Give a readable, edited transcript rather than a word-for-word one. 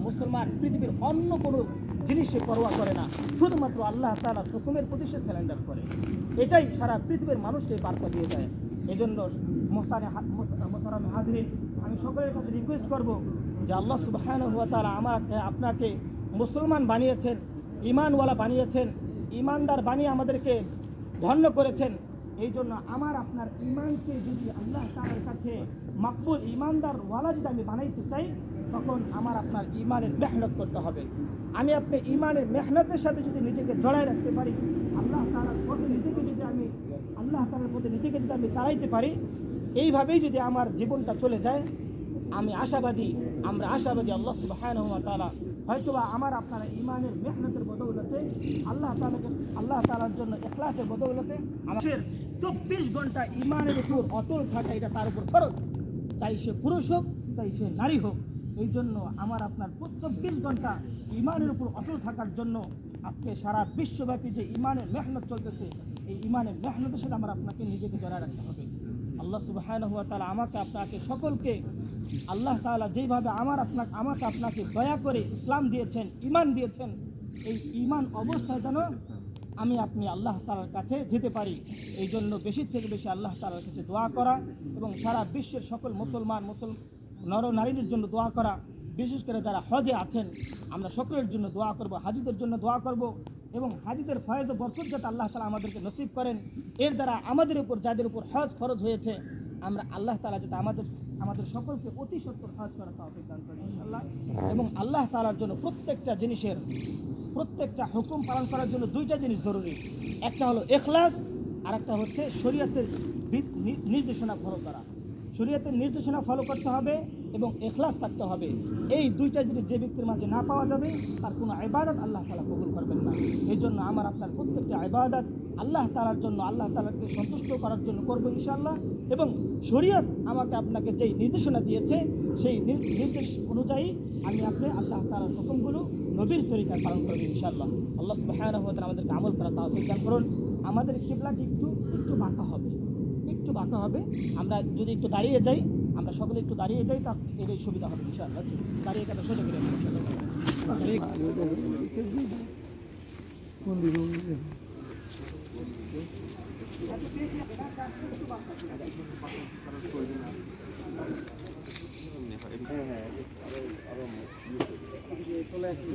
মুসলমান পৃথিবীর অন্য কোনো জিনিসে পরোয়া করে না, শুধুমাত্র আল্লাহ তাআলার হুকুমের প্রতি সে সারেন্ডার করে। এটাই সারা পৃথিবীর মানুষকে বার্তা দিয়ে যায়। এই জন্য মোহতারাম হাজরিন, আমি সকলের কাছে রিকোয়েস্ট করব যে আল্লাহ সুবহানাহু ওয়া তাআলা আপনাকে মুসলমান বানিয়েছেন, ঈমানওয়ালা বানিয়েছেন, ঈমানদার বানিয়ে আমাদেরকে ধন্য করেছেন। এই জন্য আমার আপনার ঈমানকে যদি আল্লাহ তাআলার কাছে মকবুল ঈমানদার ওয়ালা যদি আমি বানাইতে চাই, তখন আমার আপনার ঈমানের মেহনত করতে হবে। আমি আপনি ঈমানের মেহনতের সাথে যদি নিজেকে জড়ায় রাখতে পারি, আল্লাহ তাআলার পথে নিজেকে যদি আমি চালাইতে পারি, এইভাবেই যদি আমার জীবনটা চলে যায়, আমরা আশাবাদী আল্লাহ সুবহানাহু ওয়া তাআলা হয়তোবা আমার আপনারা ঈমানের মেহনতের বদৌলতে আল্লাহ তাআলার জন্য ইখলাসের বদৌলতে আমাদের 24 ঘন্টা ঈমানের উপর অটল থাকা, এটা তার উপর ফরজ, চাই সে পুরুষ হোক চাই সে নারী হোক। এই জন্য আমার আপনার 24 ঘন্টা ঈমানের উপর অটল থাকার জন্য আজকে সারা বিশ্বব্যাপী যে ঈমানের মেহনত চলতেছে, এই ঈমানের মেহনতের সাথে আমার আপনাকে নিজেকে জড়ায় রাখতে হবে। আল্লাহ সুবহানাহু ওয়া তাআলা আপনাকে সকলকে আল্লাহ তাআলা যেইভাবে আমাকে আপনাকে দয়া করে ইসলাম দিয়েছেন, ঈমান দিয়েছেন, এই ঈমান অবস্থায় যেন আপনি আল্লাহ তাআলার কাছে যেতে পারি। এই জন্য বেশি থেকে বেশি আল্লাহ তাআলার কাছে দোয়া করা এবং সারা বিশ্বের সকল মুসলমান নর নারীদের জন্য দোয়া করা, বিশেষ করে যারা হজে আছেন আমরা সকলের জন্য দোয়া করব, হাজিদের জন্য দোয়া করব এবং হাজিদের ফয়েজ ও বরকত যাতে আল্লাহ তাআলা আমাদেরকে নসিব করেন। এর দ্বারা যাদের উপর হজ ফরজ হয়েছে, আমরা আল্লাহ তাআলা যাতে আমাদের সকলকে অতি সত্বর হজ করার তৌফিক দান করেন ইনশাআল্লাহ। এবং আল্লাহ তাআলার জন্য প্রত্যেকটা হুকুম পালন করার জন্য দুইটা জিনিস জরুরি, একটা হলো ইখলাস, আর একটা হচ্ছে শরীয়তের নির্দেশনা ফলো করা। শরীয়তের নির্দেশনা ফলো করতে হবে এবং ইখলাস থাকতে হবে। এই দুইটা জিনিস যে ব্যক্তির মাঝে না পাওয়া যাবে, তার কোনো ইবাদত আল্লাহ তাআলা কবুল করবেন না। এই জন্য আমার আপনার প্রত্যেকটা ইবাদত আল্লাহ তাআলার জন্য, আল্লাহ তাআলাকে সন্তুষ্ট করার জন্য করব ইনশাআল্লাহ। এবং শরীয়ত আপনাকে যেই নির্দেশনা দিয়েছে, সেই নির্দেশ অনুযায়ী আপনি আল্লাহ তাআলার হুকুমগুলো নবীর তরিকায় পালন করব ইনশাআল্লাহ। আল্লাহ সুবহানাহু ওয়া তাআলা আমাদেরকে আমল করার তৌফিক দান করুন। আমাদের কিবলাটি একটু বাঁকা হবে, আমরা যদি একটু দাঁড়িয়ে যাই, আমরা সকলে একটু দাঁড়িয়ে যাই, তা এটাই সুবিধা হবে ইনশাআল্লাহ। দাঁড়িয়ে কথা সোজা করে চলে আসবে।